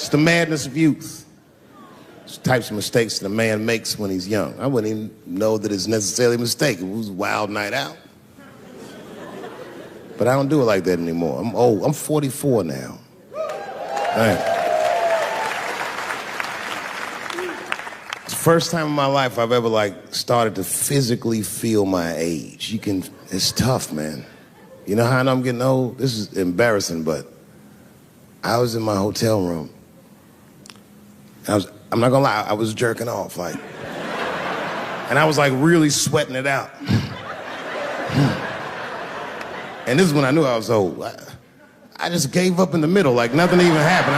It's the madness of youth. It's the types of mistakes that a man makes when he's young. I wouldn't even know that it's necessarily a mistake. It was a wild night out. But I don't do it like that anymore. I'm old. I'm 44 now. It's the first time in my life I've ever started to physically feel my age. It's tough, man. You know how I know I'm getting old? This is embarrassing, but I was in my hotel room. I'm not gonna lie, I was jerking off, and I was really sweating it out. And this is when I knew I was old. I just gave up in the middle, nothing even happened.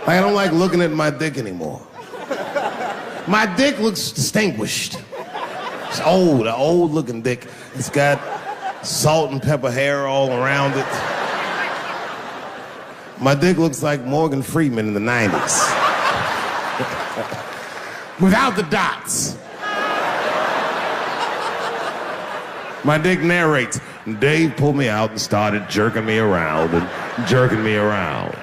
I don't like looking at my dick anymore. My dick looks distinguished. It's old, an old-looking dick. It's got salt and pepper hair all around it. My dick looks like Morgan Freeman in the 90s. Without the dots. My dick narrates, Dave pulled me out and started jerking me around and jerking me around.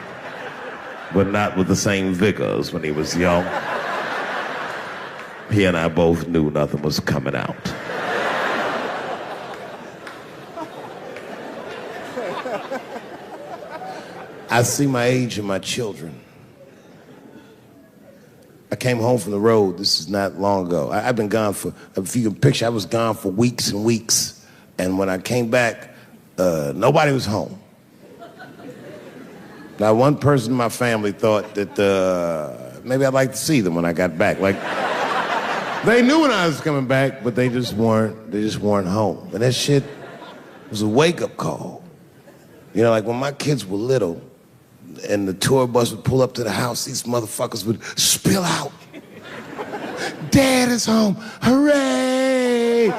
But not with the same vigor as when he was young. He and I both knew nothing was coming out. I see my age in my children. I came home from the road. This is not long ago. I've been gone for, if you can picture, I was gone for weeks and weeks. And when I came back, nobody was home. Now, one person in my family thought that maybe I'd like to see them when I got back. They knew when I was coming back, but they just weren't home. And that shit was a wake-up call. You know, when my kids were little and the tour bus would pull up to the house, these motherfuckers would spill out. Dad is home, hooray!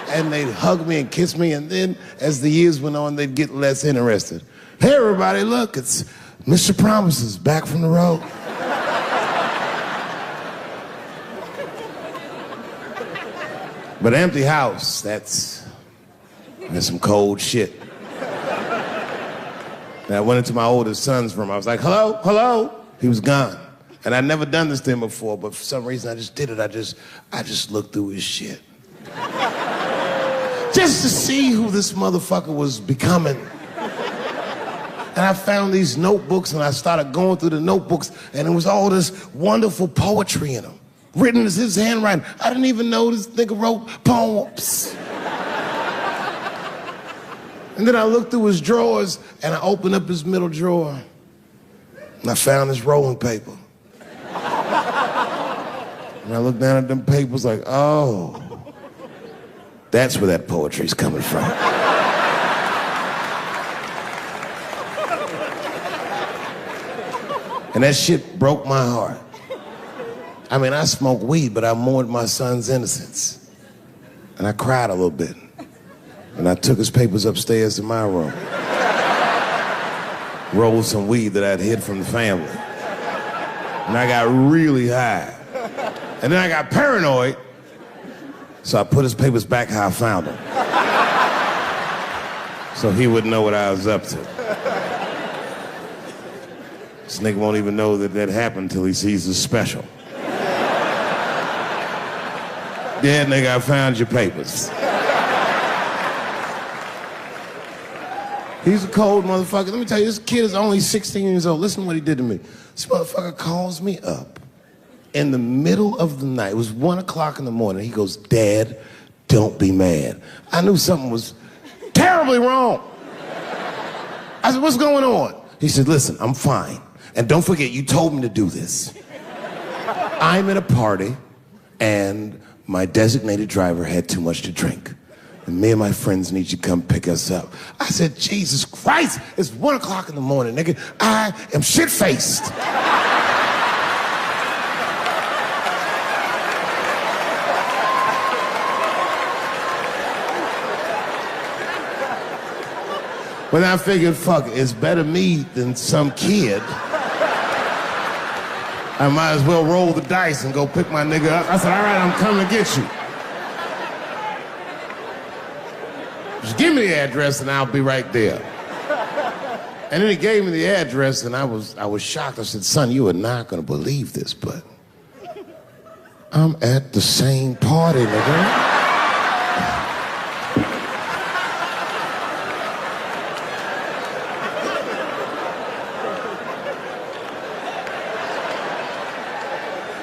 And they'd hug me and kiss me, and then as the years went on, they'd get less interested. Hey, everybody, look, it's Mr. Promises back from the road. But empty house, that's some cold shit. And I went into my oldest son's room. I was like, hello, hello. He was gone. And I'd never done this to him before, but for some reason I just did it. I just looked through his shit. Just to see who this motherfucker was becoming. And I found these notebooks and I started going through the notebooks and there was all this wonderful poetry in them. Written as his handwriting. I didn't even know this nigga wrote poems. And then I looked through his drawers and I opened up his middle drawer and I found his rolling paper. And I looked down at them papers like, oh, that's where that poetry's coming from. And that shit broke my heart. I mean, I smoked weed, but I mourned my son's innocence. And I cried a little bit. And I took his papers upstairs to my room. Rolled some weed that I'd hid from the family. And I got really high. And then I got paranoid, so I put his papers back how I found them. So he wouldn't know what I was up to. This nigga won't even know that happened until he sees the special. Yeah, nigga, I found your papers. He's a cold motherfucker. Let me tell you, this kid is only 16 years old. Listen to what he did to me. This motherfucker calls me up in the middle of the night. It was 1 o'clock in the morning. He goes, Dad, don't be mad. I knew something was terribly wrong. I said, what's going on? He said, listen, I'm fine. And don't forget, you told me to do this. I'm at a party, and my designated driver had too much to drink. And me and my friends need you to come pick us up. I said, Jesus Christ, it's 1 o'clock in the morning, nigga. I am shit-faced. But I figured, fuck it, it's better me than some kid. I might as well roll the dice and go pick my nigga up. I said, all right, I'm coming to get you. Just give me the address and I'll be right there. And then he gave me the address and I was shocked. I said, son, you are not gonna believe this, but I'm at the same party, nigga.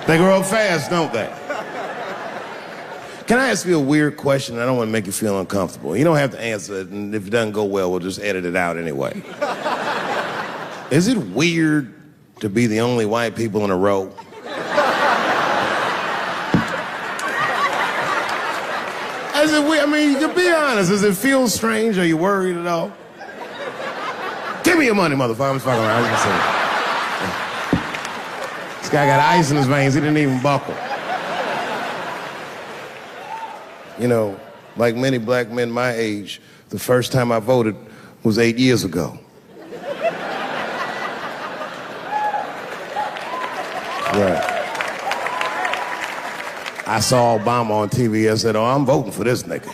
They grow up fast, don't they? Can I ask you a weird question? I don't want to make you feel uncomfortable. You don't have to answer it, and if it doesn't go well, we'll just edit it out anyway. Is it weird to be the only white people in a row? Is it weird? I mean, you can be honest. Does it feel strange? Are you worried at all? Give me your money, motherfucker. I'm just fucking around. I was just saying. This guy got ice in his veins. He didn't even buckle. You know, like many black men my age, the first time I voted was 8 years ago. Right. I saw Obama on TV. I said, oh, I'm voting for this nigga.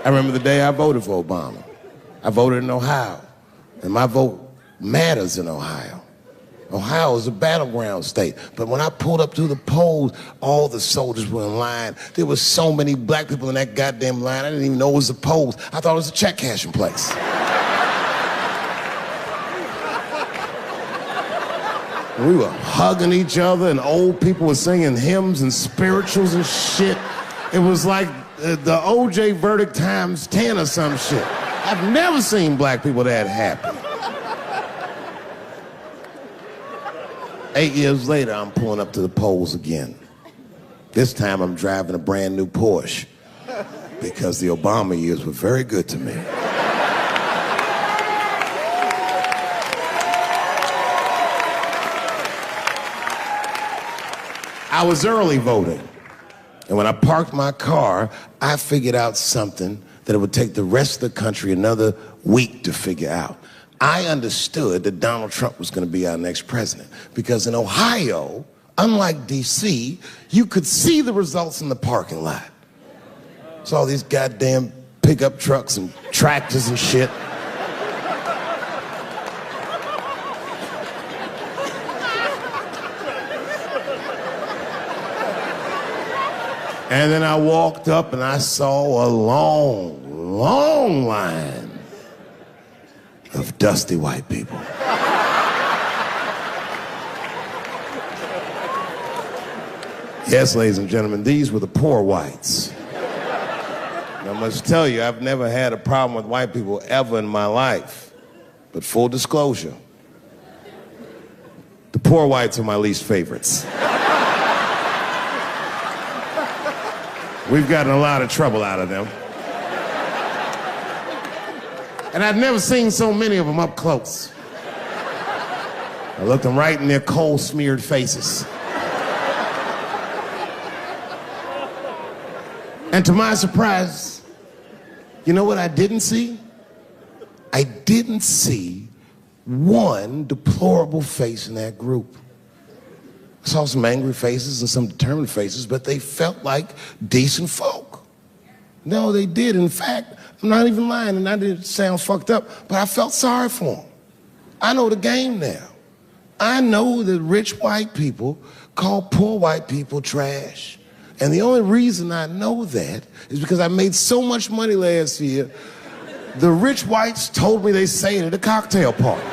I remember the day I voted for Obama. I voted in Ohio, and my vote matters in Ohio. Ohio is a battleground state. But when I pulled up to the polls, all the soldiers were in line. There were so many black people in that goddamn line, I didn't even know it was the polls. I thought it was a check cashing place. We were hugging each other, and old people were singing hymns and spirituals and shit. It was like the OJ verdict times 10 or some shit. I've never seen black people that happy. 8 years later, I'm pulling up to the polls again. This time I'm driving a brand new Porsche because the Obama years were very good to me. I was early voting, and when I parked my car, I figured out something that it would take the rest of the country another week to figure out. I understood that Donald Trump was going to be our next president because in Ohio, unlike D.C., you could see the results in the parking lot. Saw these goddamn pickup trucks and tractors and shit. And then I walked up and I saw a long, long line of dusty white people. Yes, ladies and gentlemen, these were the poor whites. And I must tell you, I've never had a problem with white people ever in my life. But full disclosure, the poor whites are my least favorites. We've gotten a lot of trouble out of them. And I'd never seen so many of them up close. I looked them right in their coal-smeared faces. And to my surprise, you know what I didn't see? I didn't see one deplorable face in that group. I saw some angry faces and some determined faces, but they felt like decent folk. No, they did. In fact, I'm not even lying, and I didn't sound fucked up, but I felt sorry for them. I know the game now. I know that rich white people call poor white people trash. And the only reason I know that is because I made so much money last year, the rich whites told me they say it at a cocktail party.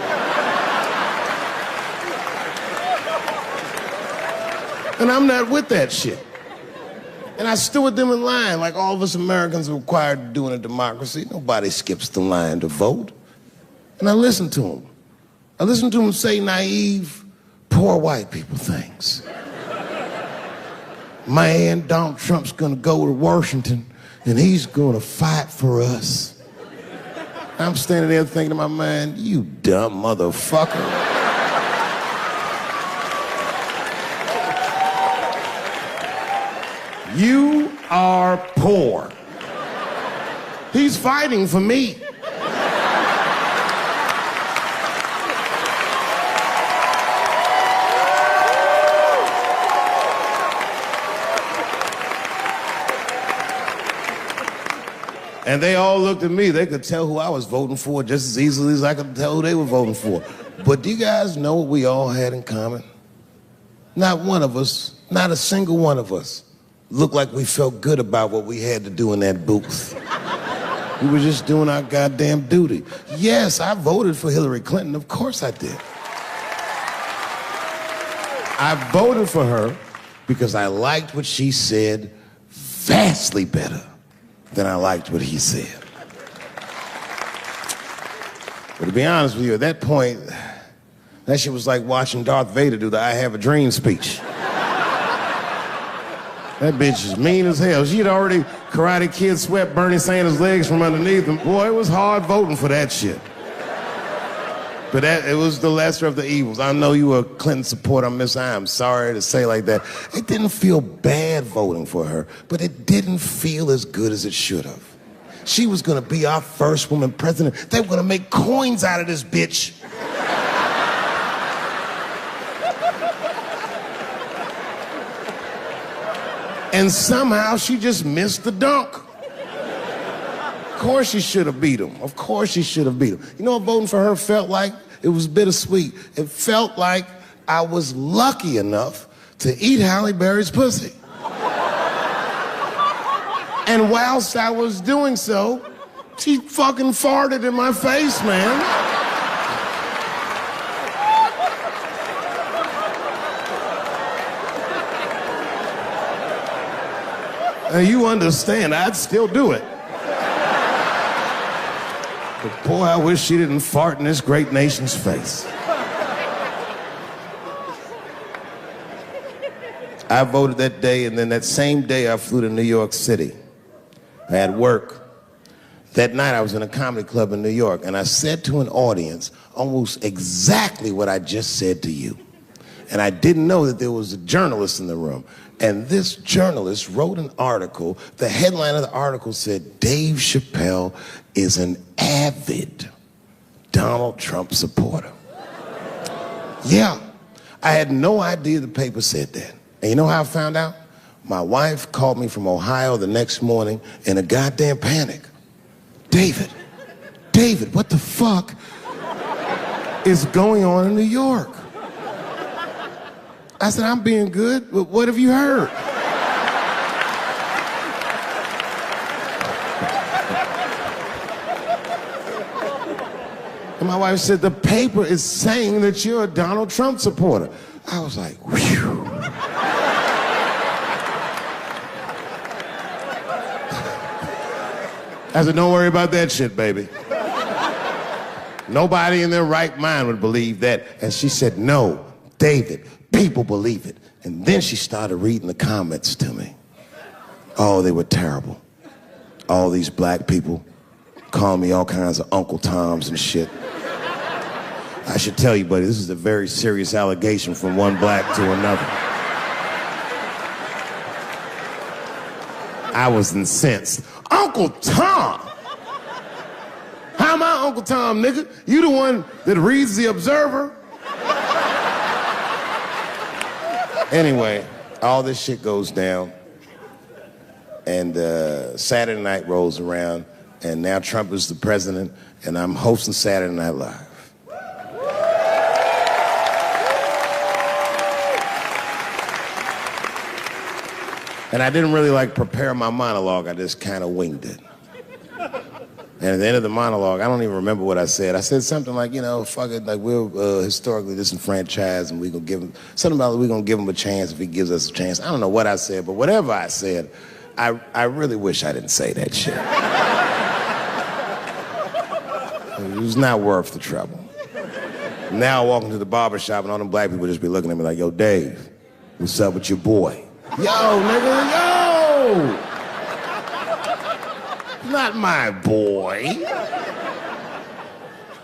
And I'm not with that shit. And I stood with them in line like all of us Americans are required to do in a democracy. Nobody skips the line to vote. And I listened to them. I listened to them say naive, poor white people things. Man, Donald Trump's gonna go to Washington and he's gonna fight for us. I'm standing there thinking to my mind, you dumb motherfucker. You are poor. He's fighting for me. And they all looked at me. They could tell who I was voting for just as easily as I could tell who they were voting for. But do you guys know what we all had in common? Not one of us, not a single one of us, looked like we felt good about what we had to do in that booth. We were just doing our goddamn duty. Yes, I voted for Hillary Clinton. Of course I did. I voted for her because I liked what she said vastly better than I liked what he said. But to be honest with you, at that point, that shit was like watching Darth Vader do the I Have a Dream speech. That bitch is mean as hell. She had already Karate Kid swept Bernie Sanders' legs from underneath him. Boy, it was hard voting for that shit. But it was the lesser of the evils. I know you were a Clinton supporter, Miss I. I'm sorry to say like that. It didn't feel bad voting for her, but it didn't feel as good as it should have. She was gonna be our first woman president. They were gonna make coins out of this bitch. And somehow she just missed the dunk. Of course she should have beat him. Of course she should have beat him. You know what voting for her felt like? It was bittersweet. It felt like I was lucky enough to eat Halle Berry's pussy. And whilst I was doing so, she fucking farted in my face, man. And you understand, I'd still do it. But boy, I wish she didn't fart in this great nation's face. I voted that day, and then that same day I flew to New York City. I had work. That night I was in a comedy club in New York, and I said to an audience almost exactly what I just said to you. And I didn't know that there was a journalist in the room. And this journalist wrote an article. The headline of the article said, Dave Chappelle is an avid Donald Trump supporter. Yeah, I had no idea the paper said that. And you know how I found out? My wife called me from Ohio the next morning in a goddamn panic. David, what the fuck is going on in New York? I said, I'm being good, but what have you heard? And my wife said, the paper is saying that you're a Donald Trump supporter. I was like, whew. I said, don't worry about that shit, baby. Nobody in their right mind would believe that. And she said, no, David, people believe it. And then she started reading the comments to me. Oh, they were terrible. All these black people calling me all kinds of Uncle Toms and shit. I should tell you, buddy, this is a very serious allegation from one black to another. I was incensed. Uncle Tom? How am I Uncle Tom, nigga? You the one that reads the Observer? Anyway, all this shit goes down, and Saturday night rolls around, and now Trump is the president, and I'm hosting Saturday Night Live. And I didn't really prepare my monologue, I just kind of winged it. And at the end of the monologue, I don't even remember what I said. I said something like, fuck it, we're historically disenfranchised, and we're gonna give him, something about we're gonna give him a chance if he gives us a chance. I don't know what I said, but whatever I said, I really wish I didn't say that shit. It was not worth the trouble. Now I walk into the barber shop and all them black people just be looking at me like, yo, Dave, what's up with your boy? Yo, nigga, yo! Not my boy.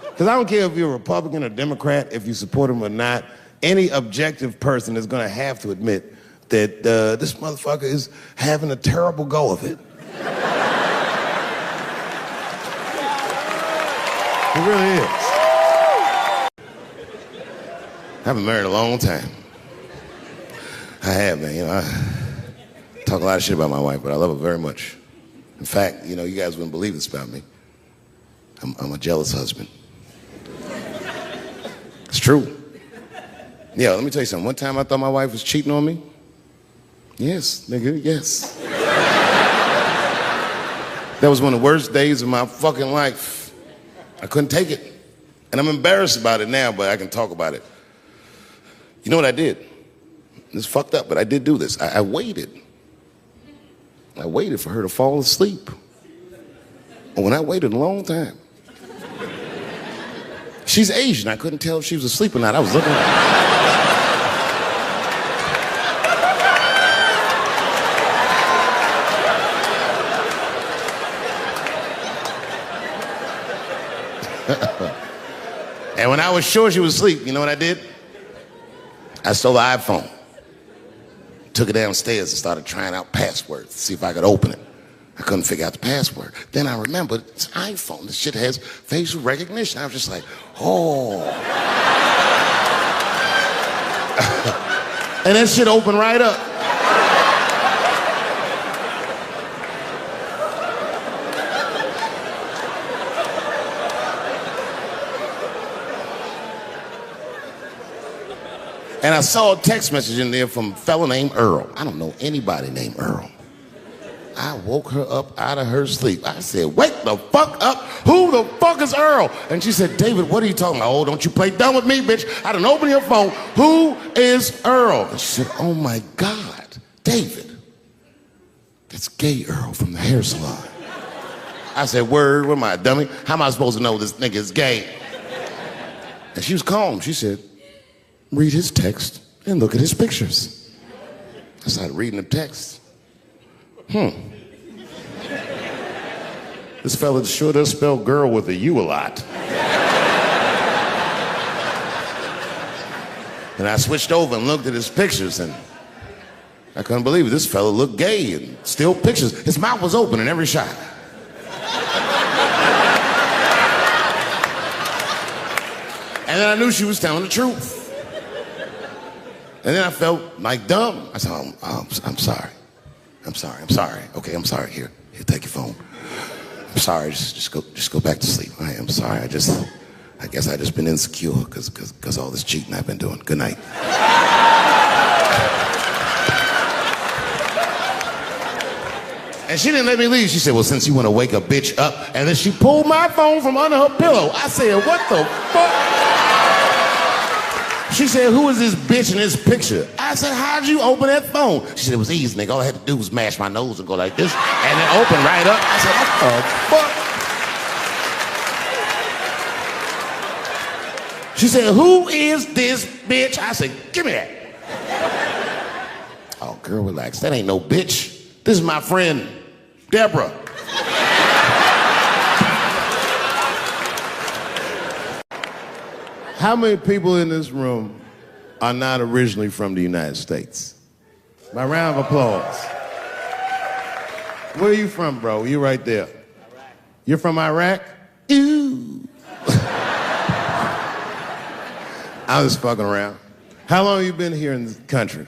Because I don't care if you're a Republican or Democrat, if you support him or not, any objective person is going to have to admit that this motherfucker is having a terrible go of it. It really is. I've been married a long time. I have, man. I talk a lot of shit about my wife, but I love her very much. In fact, you know, you guys wouldn't believe this about me. I'm a jealous husband. It's true. Yeah, let me tell you something. One time I thought my wife was cheating on me. Yes, nigga, yes. That was one of the worst days of my fucking life. I couldn't take it. And I'm embarrassed about it now, but I can talk about it. You know what I did? It's fucked up, but I did do this. I waited. I waited for her to fall asleep. And when I waited a long time, she's Asian. I couldn't tell if she was asleep or not. I was looking at her. And when I was sure she was asleep, you know what I did? I stole the iPhone, took it downstairs and started trying out passwords to see if I could open it. I couldn't figure out the password. Then I remembered it's iPhone. This shit has facial recognition. I was just like, oh. And that shit opened right up. And I saw a text message in there from a fella named Earl. I don't know anybody named Earl. I woke her up out of her sleep. I said, wake the fuck up. Who the fuck is Earl? And she said, David, what are you talking about? Oh, don't you play dumb with me, bitch. I done opened your phone. Who is Earl? And she said, oh my God, David. That's gay Earl from the hair salon. I said, word, what am I, a dummy? How am I supposed to know this nigga is gay? And she was calm. She said, read his text and look at his pictures. I started reading the text. This fella sure does spell girl with a U a lot. And I switched over and looked at his pictures, and I couldn't believe it. This fella looked gay and still pictures. His mouth was open in every shot. And then I knew she was telling the truth. And then I felt like dumb. I said, I'm sorry. I'm sorry. Okay, I'm sorry. Here, take your phone. I'm sorry. Just go back to sleep. I'm sorry. I guess I just been insecure because all this cheating I've been doing. Good night. And she didn't let me leave. She said, well, since you want to wake a bitch up, and then she pulled my phone from under her pillow. I said, what the fuck? She said, who is this bitch in this picture? I said, how'd you open that phone? She said, it was easy, nigga. All I had to do was mash my nose and go like this, and it opened right up. I said, what the fuck? She said, who is this bitch? I said, give me that. Oh, girl, relax. That ain't no bitch. This is my friend, Deborah. How many people in this room are not originally from the United States? My round of applause. Where are you from, bro? You right there. Iraq. You're from Iraq? Ew. I was fucking around. How long have you been here in this country?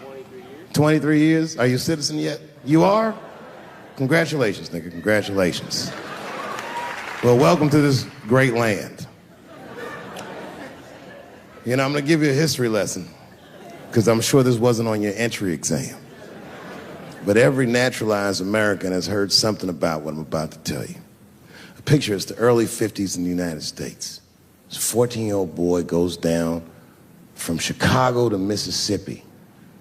23 years. 23 years? Are you a citizen yet? You are? Congratulations, nigga. Congratulations. Well, welcome to this great land. You know, I'm going to give you a history lesson because I'm sure this wasn't on your entry exam. But every naturalized American has heard something about what I'm about to tell you. A picture is the early 50s in the United States. This 14-year-old boy goes down from Chicago to Mississippi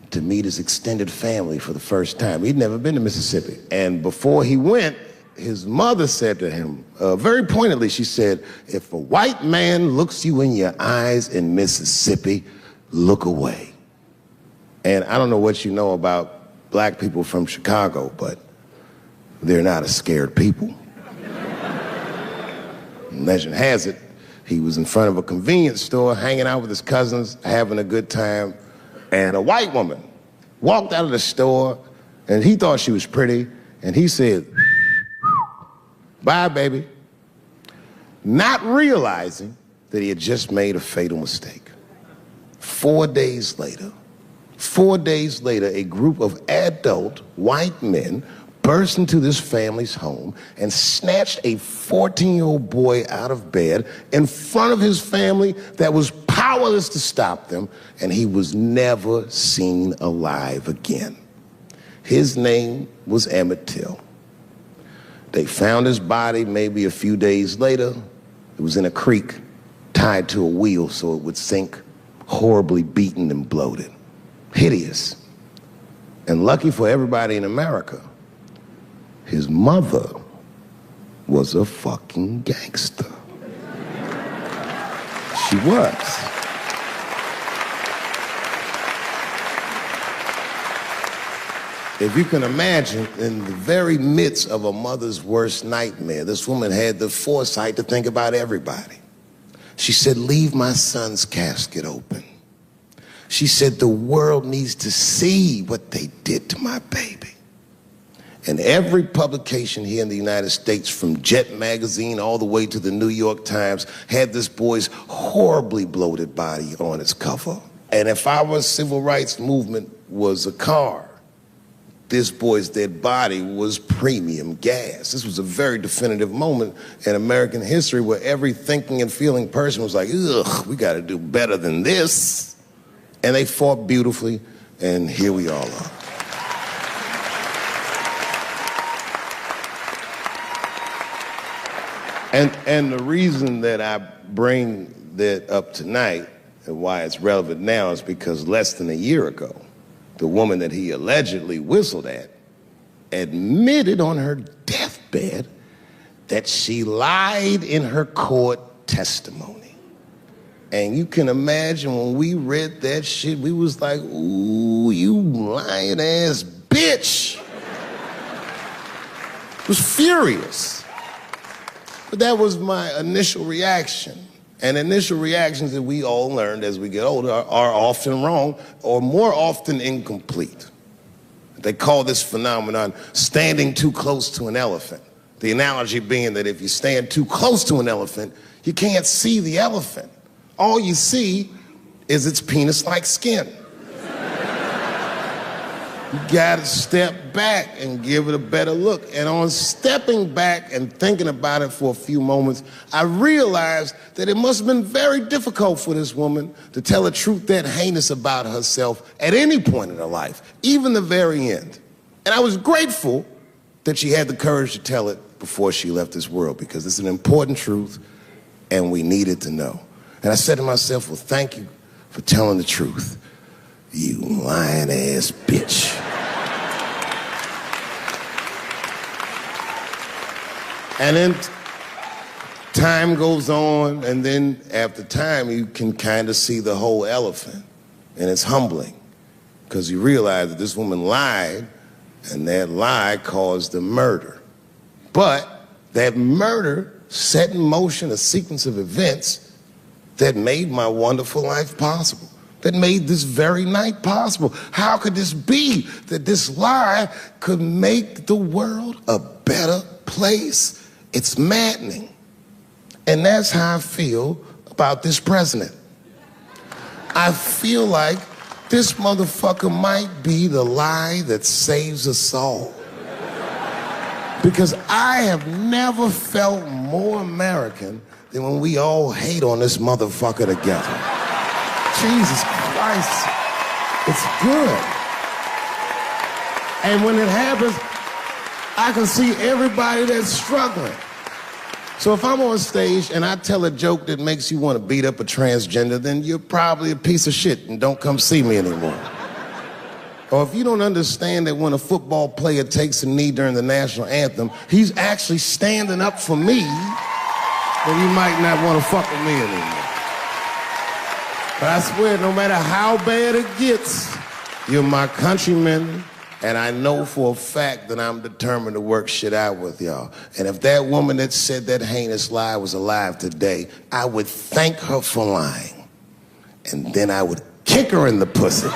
to meet his extended family for the first time. He'd never been to Mississippi. And before he went, his mother said to him, very pointedly, she said, if a white man looks you in your eyes in Mississippi, look away. And I don't know what you know about black people from Chicago, but they're not a scared people. Legend has it, he was in front of a convenience store, hanging out with his cousins, having a good time, and a white woman walked out of the store, and he thought she was pretty, and he said, bye, baby. Not realizing that he had just made a fatal mistake. 4 days later, a group of adult white men burst into this family's home and snatched a 14-year-old boy out of bed in front of his family that was powerless to stop them, and he was never seen alive again. His name was Emmett Till. They found his body maybe a few days later. It was in a creek, tied to a wheel so it would sink, horribly beaten and bloated. Hideous. And lucky for everybody in America, his mother was a fucking gangster. She was. If you can imagine, in the very midst of a mother's worst nightmare, this woman had the foresight to think about everybody. She said, leave my son's casket open. She said, the world needs to see what they did to my baby. And every publication here in the United States, from Jet magazine all the way to the New York Times, had this boy's horribly bloated body on its cover. And if our civil rights movement was a car, this boy's dead body was premium gas. This was a very definitive moment in American history where every thinking and feeling person was like, ugh, we gotta do better than this. And they fought beautifully, and here we all are. And the reason that I bring that up tonight and why it's relevant now is because less than a year ago, the woman that he allegedly whistled at admitted on her deathbed that she lied in her court testimony. And you can imagine when we read that shit, we was like, ooh, you lying ass bitch. Was furious. But that was my initial reaction. And initial reactions that we all learned as we get older are often wrong or more often incomplete. They call this phenomenon standing too close to an elephant. The analogy being that if you stand too close to an elephant, you can't see the elephant. All you see is its penis-like skin. You gotta step back and give it a better look. And on stepping back and thinking about it for a few moments, I realized that it must have been very difficult for this woman to tell a truth that heinous about herself at any point in her life, even the very end. And I was grateful that she had the courage to tell it before she left this world, because it's an important truth and we needed to know. And I said to myself, well, thank you for telling the truth, you lying ass bitch. And then time goes on, and then after time, you can kind of see the whole elephant. And it's humbling, because you realize that this woman lied, and that lie caused a murder. But that murder set in motion a sequence of events that made my wonderful life possible, that made this very night possible. How could this be that this lie could make the world a better place? It's maddening. And that's how I feel about this president. I feel like this motherfucker might be the lie that saves us all. Because I have never felt more American than when we all hate on this motherfucker together. Jesus Christ, it's good. And when it happens, I can see everybody that's struggling. So if I'm on stage and I tell a joke that makes you want to beat up a transgender, then you're probably a piece of shit and don't come see me anymore. Or if you don't understand that when a football player takes a knee during the national anthem, he's actually standing up for me, then you might not want to fuck with me anymore. But I swear, no matter how bad it gets, you're my countrymen, and I know for a fact that I'm determined to work shit out with y'all. And if that woman that said that heinous lie was alive today, I would thank her for lying. And then I would kick her in the pussy.